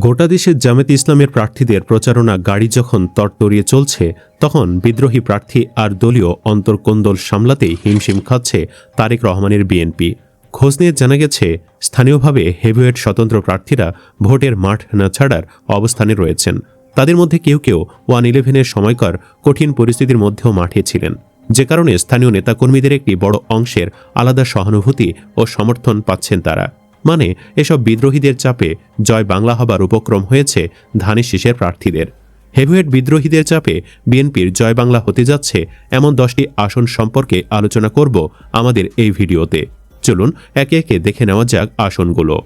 গোটা দেশের জামায়াতে ইসলামের প্রার্থীদের প্রচারণা গাড়ি যখন তরতরিয়ে চলছে, তখন বিদ্রোহী প্রার্থী আর দলীয় অন্তর্কোন্দল সামলাতেই হিমশিম খাচ্ছে তারেক রহমানের বিএনপি। খোঁজ নিয়ে জানা গেছে, স্থানীয়ভাবে হেভিওয়েট স্বতন্ত্র প্রার্থীরা ভোটের মাঠ না ছাড়ার অবস্থানে রয়েছেন। তাদের মধ্যে কেউ কেউ 1-11-এর সময়কার কঠিন পরিস্থিতির মধ্যেও মাঠে ছিলেন, যে কারণে স্থানীয় নেতাকর্মীদের একটি বড় অংশের আলাদা সহানুভূতি ও সমর্থন পাচ্ছেন তারা। মানে, এসব বিদ্রোহীদের চাপে জয় বাংলা হবার উপক্রম হয়েছে ধানের শীষের প্রার্থীদের। হেভিওয়েট বিদ্রোহীদের চাপে বিএনপির জয় বাংলা হতে যাচ্ছে এমন 10টি আসন সম্পর্কে আলোচনা করব আমাদের এই ভিডিওতে। চলুন একে একে দেখে নেওয়া যাক আসনগুলো।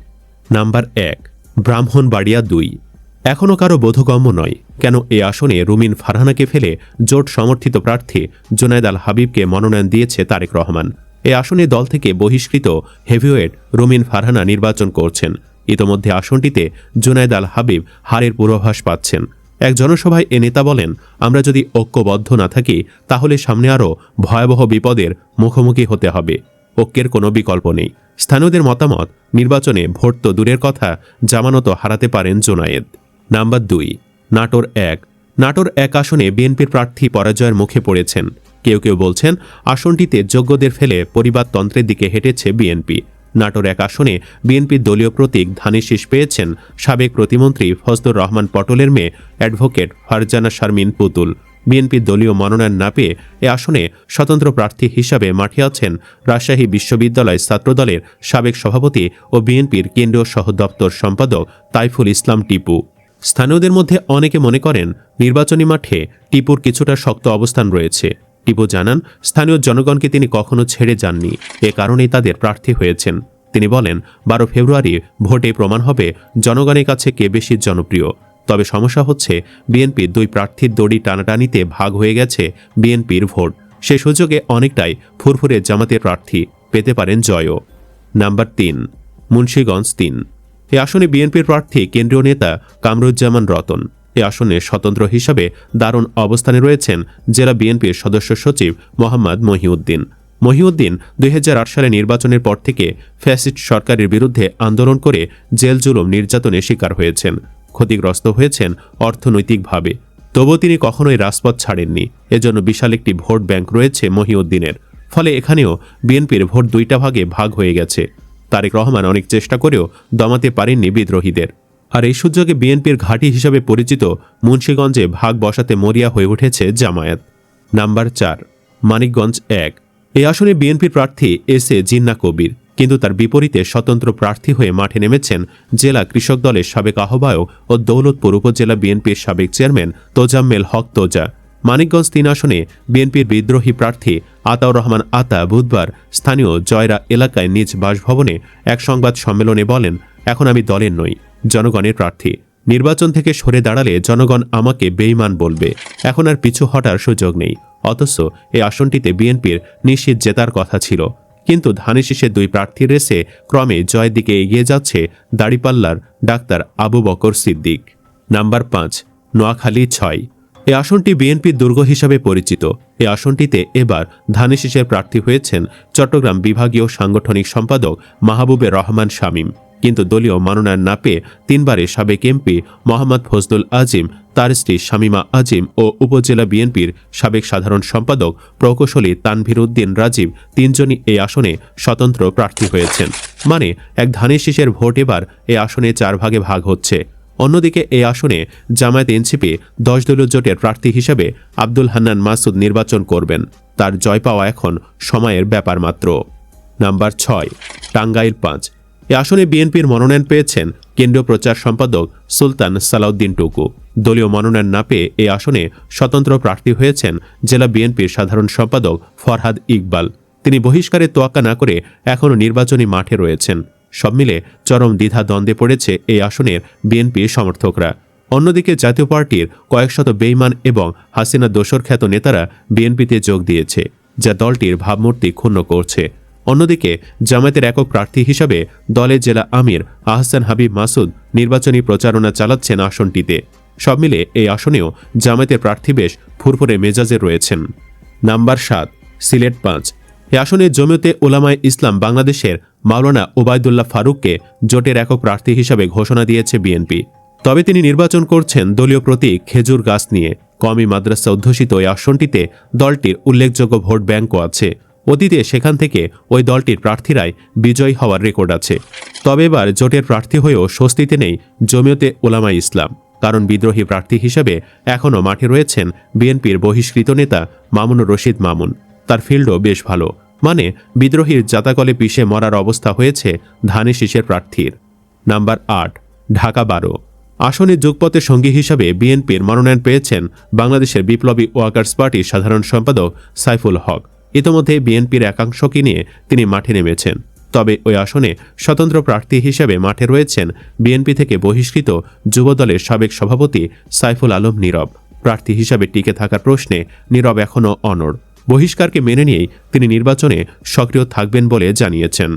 নাম্বার 1, ব্রাহ্মণবাড়িয়া 2। এখনও কারো বোধগম্য নয় কেন এ আসনে রুমিন ফারহানাকে ফেলে জোট সমর্থিত প্রার্থী জুনায়েদ আল হাবিবকে মনোনয়ন দিয়েছে তারেক রহমান। এ আসনে দল থেকে বহিষ্কৃত হেভিওয়েট রুমিন ফারহানা নির্বাচন করছেন। ইতোমধ্যে আসনটিতে জুনায়েদ আল হাবিব হারের পূর্বাভাস পাচ্ছেন। এক জনসভায় এ নেতা বলেন, আমরা যদি ঐক্যবদ্ধ না থাকি তাহলে সামনে আরও ভয়াবহ বিপদের মুখোমুখি হতে হবে। ঐক্যের কোনো বিকল্প নেই। স্থানীয়দের মতামত, নির্বাচনে ভোট তো দূরের কথা, জামানতও হারাতে পারেন জুনায়েদ। নাম্বার 2, নাটোর 1। নাটোর 1 আসনে বিএনপির প্রার্থী পরাজয়ের মুখে পড়েছেন। কেউ কেউ বলছেন, আসনটিতে যোগ্যদের ফেলে পরিবারতন্ত্রের দিকে হেঁটেছে বিএনপি। নাটোর 1 আসনে বিএনপির দলীয় প্রতীক ধানের শীষ পেয়েছেন সাবেক প্রতিমন্ত্রী ফজলুর রহমান পটলের মেয়ে অ্যাডভোকেট ফারজানা শারমিন পুতুল। বিএনপির দলীয় মনোনয়ন না পেয়ে এ আসনে স্বতন্ত্র প্রার্থী হিসাবে মাঠে আছেন রাজশাহী বিশ্ববিদ্যালয় ছাত্রদলের সাবেক সভাপতি ও বিএনপির কেন্দ্রীয় সহ দপ্তর সম্পাদক তাইফুল ইসলাম টিপু। স্থানীয়দের মধ্যে অনেকে মনে করেন, নির্বাচনী মাঠে টিপুর কিছুটা শক্ত অবস্থান রয়েছে। টিপু জানান, স্থানীয় জনগণকে তিনি কখনো ছেড়ে যাননি, এ কারণেই তাদের প্রার্থী হয়েছেন। তিনি বলেন, 12 ফেব্রুয়ারি ভোটে প্রমাণ হবে জনগণের কাছে কে বেশি জনপ্রিয়। তবে সমস্যা হচ্ছে, বিএনপির 2 প্রার্থীর দড়ি টানাটানিতে ভাগ হয়ে গেছে বিএনপির ভোট। সে সুযোগে অনেকটাই ফুরফুরে জামাতের প্রার্থী পেতে পারেন জয়ও। নাম্বার 3, মুন্সিগঞ্জ 3। এ আসনে বিএনপির প্রার্থী কেন্দ্রীয় নেতা কামরুজ্জামান রতন। এ আসনে স্বতন্ত্র হিসাবে দারুণ অবস্থানে রয়েছেন জেলা বিএনপির সদস্য সচিব মোহাম্মদ মহিউদ্দিন। মহিউদ্দিন 2008 সালে নির্বাচনের পর থেকে ফ্যাসিস্ট সরকারের বিরুদ্ধে আন্দোলন করে জেল জুলুম নির্যাতনের শিকার হয়েছেন, ক্ষতিগ্রস্ত হয়েছেন অর্থনৈতিকভাবে। তবুও তিনি কখনোই রাজপথ ছাড়েননি। এজন্য বিশাল একটি ভোট ব্যাংক রয়েছে মহিউদ্দিনের। ফলে এখানেও বিএনপির ভোট 2টা ভাগে ভাগ হয়ে গেছে। তারেক রহমান অনেক চেষ্টা করেও দমাতে পারেননি বিদ্রোহীদের। আর এই সুযোগে বিএনপির ঘাঁটি হিসাবে পরিচিত মুন্সিগঞ্জে ভাগ বসাতে মরিয়া হয়ে উঠেছে জামায়াত। নাম্বার 4, মানিকগঞ্জ 1। এই আসনে বিএনপির প্রার্থী এস এ জিন্না কবির, কিন্তু তার বিপরীতে স্বতন্ত্র প্রার্থী হয়ে মাঠে নেমেছেন জেলা কৃষক দলের সাবেক আহ্বায়ক ও দৌলতপুর উপজেলা বিএনপির সাবেক চেয়ারম্যান তোজাম্মেল হক তোজা। মানিকগঞ্জ 3 আসনে বিএনপির বিদ্রোহী প্রার্থী আতাউর রহমান আতা বুধবার স্থানীয় জয়রা এলাকায় নিজ বাসভবনে এক সংবাদ সম্মেলনে বলেন, এখন আমি দলের নই, জনগণের প্রার্থী। নির্বাচন থেকে সরে দাঁড়ালে জনগণ আমাকে বেঈমান বলবে। এখন আর পিছু হটার সুযোগ নেই। অথচ এই আসনটিতে বিএনপির নিশ্চিত জেতার কথা ছিল, কিন্তু ধানের শীষের 2 প্রার্থীর রেসে ক্রমে জয়ের দিকে এগিয়ে যাচ্ছে দাড়িপাল্লার ডাক্তার আবু বকর সিদ্দিক। নাম্বার 5, নোয়াখালী 6। এ আসনটি বিএনপির দুর্গ হিসাবে পরিচিত। এ আসনটিতে এবার ধানের শীষের প্রার্থী হয়েছেন চট্টগ্রাম বিভাগীয় সাংগঠনিক সম্পাদক মাহবুবে রহমান শামীম। কিন্তু দলীয় মনোনয়ন না পেয়ে 3 বারের সাবেক এমপি মোহাম্মদ ফজলুল আজিম, তার স্ত্রী শামীমা আজিম ও উপজেলা বিএনপির সাবেক সাধারণ সম্পাদক প্রকৌশলী তানভীর উদ্দিন রাজীব 3 জনই এই আসনে স্বতন্ত্র প্রার্থী হয়েছেন। মানে, এক ধানের শীষের ভোট এবার এ আসনে 4 ভাগে ভাগ হচ্ছে। অন্যদিকে এই আসনে জামায়াত এনসিপি 10 দলীয় জোটের প্রার্থী হিসেবে আব্দুল হান্নান মাসুদ নির্বাচন করবেন। তার জয় পাওয়া এখন সময়ের ব্যাপার মাত্র। নাম্বার 6, টাঙ্গাইল 5। এ আসনে বিএনপির মনোনয়ন পেয়েছেন কেন্দ্রীয় প্রচার সম্পাদক সুলতান সালাউদ্দিন টুকু। দলীয় মনোনয়ন না পেয়ে এ আসনে স্বতন্ত্র প্রার্থী হয়েছেন জেলা বিএনপির সাধারণ সম্পাদক ফরহাদ ইকবাল। তিনি বহিষ্কারের তোয়াক্কা না করে এখনও নির্বাচনী মাঠে রয়েছেন। সব মিলে চরম দ্বিধা দ্বন্দ্বে পড়েছে এই আসনের বিএনপি সমর্থকরা। অন্যদিকে জাতীয় পার্টির কয়েকশত বেঈমান এবং হাসিনা দোসর খ্যাত নেতারা বিএনপিতে যোগ দিয়েছে, যা দলটির ভাবমূর্তি ক্ষুণ্ণ করছে। অন্যদিকে জামায়াতের একক প্রার্থী হিসাবে দলের জেলা আমির আহসান হাবিব মাসুদ নির্বাচনী প্রচারণা চালাচ্ছেন আসনটিতে। সব মিলে এই আসনেও জামায়াতের প্রার্থী বেশ ফুরফুরে মেজাজে রয়েছেন। নাম্বার 7, সিলেট 5। এ আসনে জমিয়তে উলামায়ে ইসলাম বাংলাদেশের মাওলানা ওবায়দুল্লাহ ফারুককে জোটের একক প্রার্থী হিসাবে ঘোষণা দিয়েছে বিএনপি। তবে তিনি নির্বাচন করছেন দলীয় প্রতীক খেজুর গাছ নিয়ে। কওমি মাদ্রাসা অধ্যুষিত এই আসনটিতে দলটির উল্লেখযোগ্য ভোট ব্যাংকও আছে। অতীতে সেখান থেকে ওই দলটির প্রার্থীরাই বিজয়ী হওয়ার রেকর্ড আছে। তবে এবার জোটের প্রার্থী হয়েও স্বস্তিতে নেই জমিয়তে উলামা ইসলাম, কারণ বিদ্রোহী প্রার্থী হিসেবে এখনও মাঠে রয়েছেন বিএনপির বহিষ্কৃত নেতা মামুনুর রশিদ মামুন। তার ফিল্ডও বেশ ভালো, মানে বিদ্রোহীর জাতাকলে পিষে মরার অবস্থা হয়েছে ধানে শীষের প্রার্থীর। নাম্বার ৮, ঢাকা ১২ আসনে যুগপথের সঙ্গী হিসাবে বিএনপির মনোনয়ন পেয়েছেন বাংলাদেশের বিপ্লবী ওয়ার্কার্স পার্টির সাধারণ সম্পাদক সাইফুল হক। ইতোমধ্যে বিএনপির একাংশকে নিয়ে তিনি মাঠে নেমেছেন। তবে ওই আসনে স্বতন্ত্র প্রার্থী হিসেবে মাঠে রয়েছেন বিএনপি থেকে বহিষ্কৃত যুবদলের সাবেক সভাপতি সাইফুল আলম নীরব। প্রার্থী হিসাবে টিকে থাকার প্রশ্নে নীরব এখনও অনড়। বহিষ্কারকে মেনে নিয়েই তিনি নির্বাচনে সক্রিয় থাকবেন বলে জানিয়েছেন।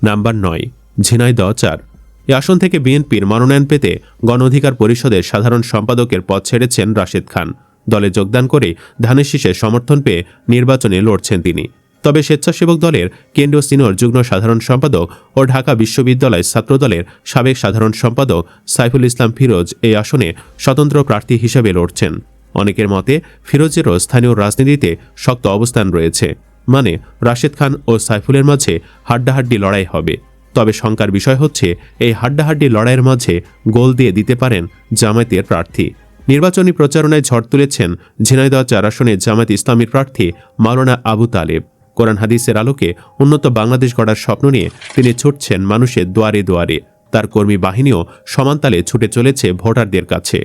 নাম্বার ৯, ঝিনাইদহ ৪ এই আসন থেকে বিএনপির মনোনয়ন পেতে গণ অধিকার পরিষদের সাধারণ সম্পাদকের পদ ছেড়েছেন রাশেদ খান। দলে যোগদান করে ধানের শীষে সমর্থন পেয়ে নির্বাচনে লড়ছেন তিনি। তবে স্বেচ্ছাসেবক দলের কেন্দ্রীয় সিনিয়র যুগ্ম সাধারণ সম্পাদক ও ঢাকা বিশ্ববিদ্যালয় ছাত্রদলের সাবেক সাধারণ সম্পাদক সাইফুল ইসলাম ফিরোজ এই আসনে স্বতন্ত্র প্রার্থী হিসেবে লড়ছেন। অনেকের মতে ফিরোজেরও স্থানীয় রাজনীতিতে শক্ত অবস্থান রয়েছে, মানে রাশেদ খান ও সাইফুলের মাঝে হাড্ডাহাড্ডি লড়াই হবে। তবে শঙ্কার বিষয় হচ্ছে এই হাড্ডাহাড্ডি লড়াইয়ের মাঝে গোল দিয়ে দিতে পারেন জামায়াতের প্রার্থী। নির্বাচনী প্রচারণায় ঝড় তুলেছেন ঝিনাইদহ ৪ আসনে জামায়াত ইসলামীর প্রার্থী মাওলানা আবু তালেব। কোরআন হাদিসের আলোকে উন্নত বাংলাদেশ গড়ার স্বপ্ন নিয়ে তিনি ছুটছেন মানুষের দুয়ারে দুয়ারে। তার কর্মী বাহিনীও সমানতালে ছুটে চলেছে ভোটারদের কাছে।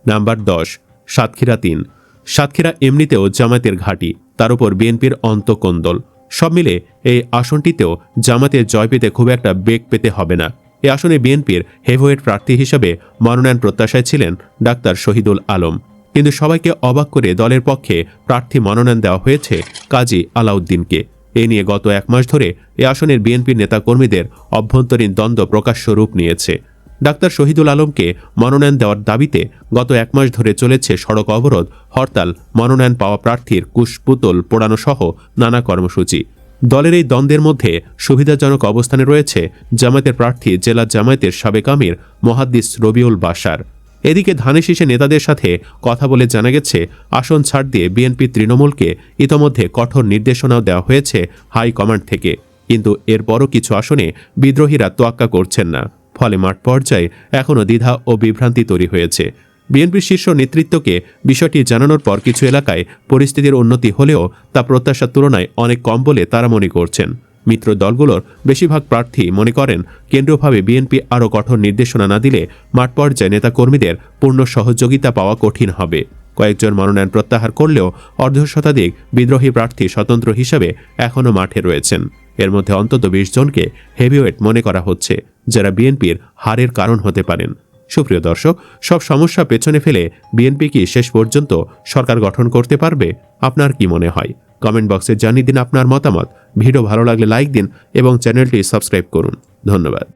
নাম্বার ১০, সাতক্ষীরা ৩ সাতক্ষীরা এমনিতেও জামায়াতের ঘাঁটি, তার উপর বিএনপির অন্তঃকোন্দল। সব মিলে এই আসনটিতেও জামায়াতের জয় পেতে খুব একটা বেগ পেতে হবে না। এই আসনে বিএনপির হেভিওয়েট প্রার্থী হিসেবে মনোনয়ন প্রত্যাশায় ছিলেন ডাক্তার শহীদুল আলম, কিন্তু সবাইকে অবাক করে দলের পক্ষে প্রার্থী মনোনয়ন দেওয়া হয়েছে কাজী আলাউদ্দিনকে। এ নিয়ে গত ১ মাস ধরে এ আসনের বিএনপির নেতাকর্মীদের অভ্যন্তরীণ দ্বন্দ্ব প্রকাশ্য রূপ নিয়েছে। ডাক্তার শহীদুল আলমকে মনোনয়ন দেওয়ার দাবিতে গত ১ মাস ধরে চলেছে সড়ক অবরোধ, হরতাল, মনোনয়ন পাওয়া প্রার্থীর কুশপুতল পোড়ানো সহ নানা কর্মসূচি। দলের এই দ্বন্দ্বের মধ্যে সুবিধাজনক অবস্থানে রয়েছে জামায়াতের প্রার্থী জেলা জামায়াতের সাবেক আমির মুহাদ্দিস রবিউল বাশার। এদিকে ধানে শীষে নেতাদের সাথে কথা বলে জানা গেছে আসন ছাড় দিয়ে বিএনপি তৃণমূলকে ইতোমধ্যে কঠোর নির্দেশনাও দেওয়া হয়েছে হাইকমান্ড থেকে, কিন্তু এরপরও কিছু আসনে বিদ্রোহীরা তোয়াক্কা করছেন না। ফলে মাঠ পর্যায়ে এখনও দ্বিধা ও বিভ্রান্তি তৈরি হয়েছে। বিএনপির শীর্ষ নেতৃত্বকে বিষয়টি জানানোর পর কিছু এলাকায় পরিস্থিতির উন্নতি হলেও তা প্রত্যাশার তুলনায় অনেক কম বলে তারা মনে করছেন। মিত্র দলগুলোর বেশিরভাগ প্রার্থী মনে করেন কেন্দ্রীয়ভাবে বিএনপি আরও কঠোর নির্দেশনা না দিলে মাঠ পর্যায়ে নেতাকর্মীদের পূর্ণ সহযোগিতা পাওয়া কঠিন হবে। কয়েকজন মনোনয়ন প্রত্যাহার করলেও অর্ধশতাধিক বিদ্রোহী প্রার্থী স্বতন্ত্র হিসাবে এখনও মাঠে রয়েছেন। এর মধ্যে অন্তত ২০ জনকে হেভিওয়েট মনে করা হচ্ছে, যারা বিএনপির হারের কারণ হতে পারেন। সুপ্রিয় দর্শক, সব সমস্যা পেছনে ফেলে বিএনপি কি শেষ পর্যন্ত সরকার গঠন করতে পারবে? আপনার কি মনে হয়? কমেন্ট বক্সে জানিয়ে দিন আপনার মতামত। ভিডিও ভালো লাগলে লাইক দিন এবং চ্যানেলটি সাবস্ক্রাইব করুন। ধন্যবাদ।